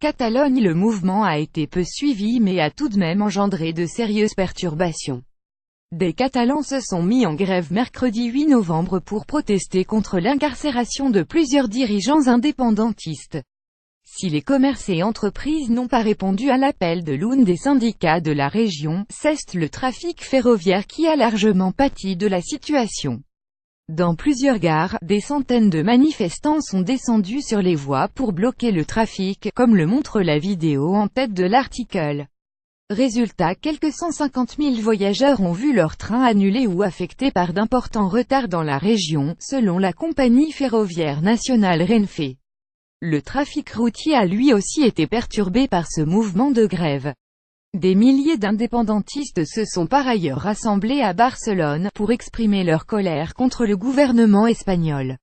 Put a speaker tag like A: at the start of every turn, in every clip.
A: Catalogne. Le mouvement a été peu suivi mais a tout de même engendré de sérieuses perturbations. Des Catalans se sont mis en grève mercredi 8 novembre pour protester contre l'incarcération de plusieurs dirigeants indépendantistes. Si les commerces et entreprises n'ont pas répondu à l'appel de l'un des syndicats de la région, c'est le trafic ferroviaire qui a largement pâti de la situation. Dans plusieurs gares, des centaines de manifestants sont descendus sur les voies pour bloquer le trafic, comme le montre la vidéo en tête de l'article. Résultat, quelques 150 000 voyageurs ont vu leur train annulé ou affecté par d'importants retards dans la région, selon la compagnie ferroviaire nationale Renfe. Le trafic routier a lui aussi été perturbé par ce mouvement de grève. Des milliers d'indépendantistes se sont par ailleurs rassemblés à Barcelone pour exprimer leur colère contre le gouvernement espagnol.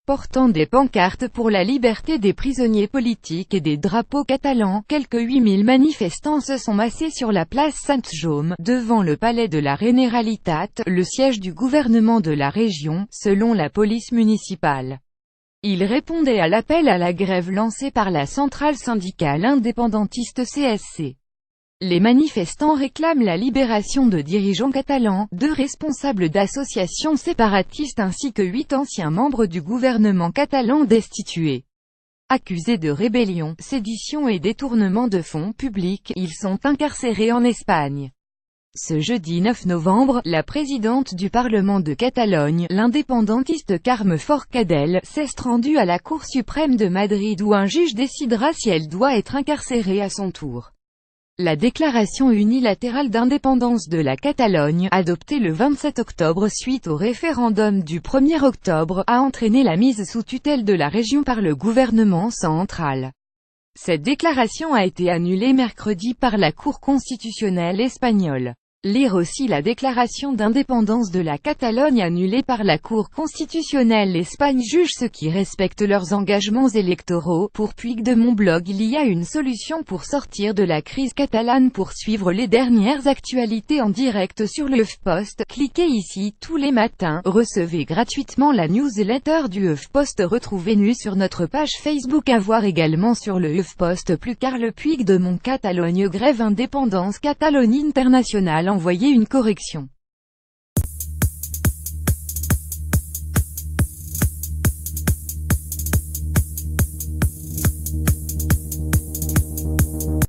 A: Portant des pancartes pour la liberté des prisonniers politiques et des drapeaux catalans, quelques 8000 manifestants se sont massés sur la place Sant-Jaume, devant le palais de la Generalitat, le siège du gouvernement de la région, selon la police municipale. Ils répondaient à l'appel à la grève lancé par la centrale syndicale indépendantiste CSC. Les manifestants réclament la libération de dirigeants catalans, 2 responsables d'associations séparatistes ainsi que 8 anciens membres du gouvernement catalan destitués. Accusés de rébellion, sédition et détournement de fonds publics, ils sont incarcérés en Espagne. Ce jeudi 9 novembre, la présidente du Parlement de Catalogne, l'indépendantiste Carme Forcadell, s'est rendue à la Cour suprême de Madrid où un juge décidera si elle doit être incarcérée à son tour. La déclaration unilatérale d'indépendance de la Catalogne, adoptée le 27 octobre suite au référendum du 1er octobre, a entraîné la mise sous tutelle de la région par le gouvernement central. Cette déclaration a été annulée mercredi par la Cour constitutionnelle espagnole. Lire aussi la déclaration d'indépendance de la Catalogne annulée par la Cour constitutionnelle. L'Espagne juge ceux qui respectent leurs engagements électoraux. Pour Puig de mon blog, il y a une solution pour sortir de la crise catalane. Pour suivre les dernières actualités en direct sur le HuffPost, cliquez ici. Tous les matins, recevez gratuitement la newsletter du HuffPost. Retrouvez-nous sur notre page Facebook, à voir également sur le HuffPost. Plus Carles Puig de mon Catalogne grève indépendance Catalogne internationale. Envoyez une correction.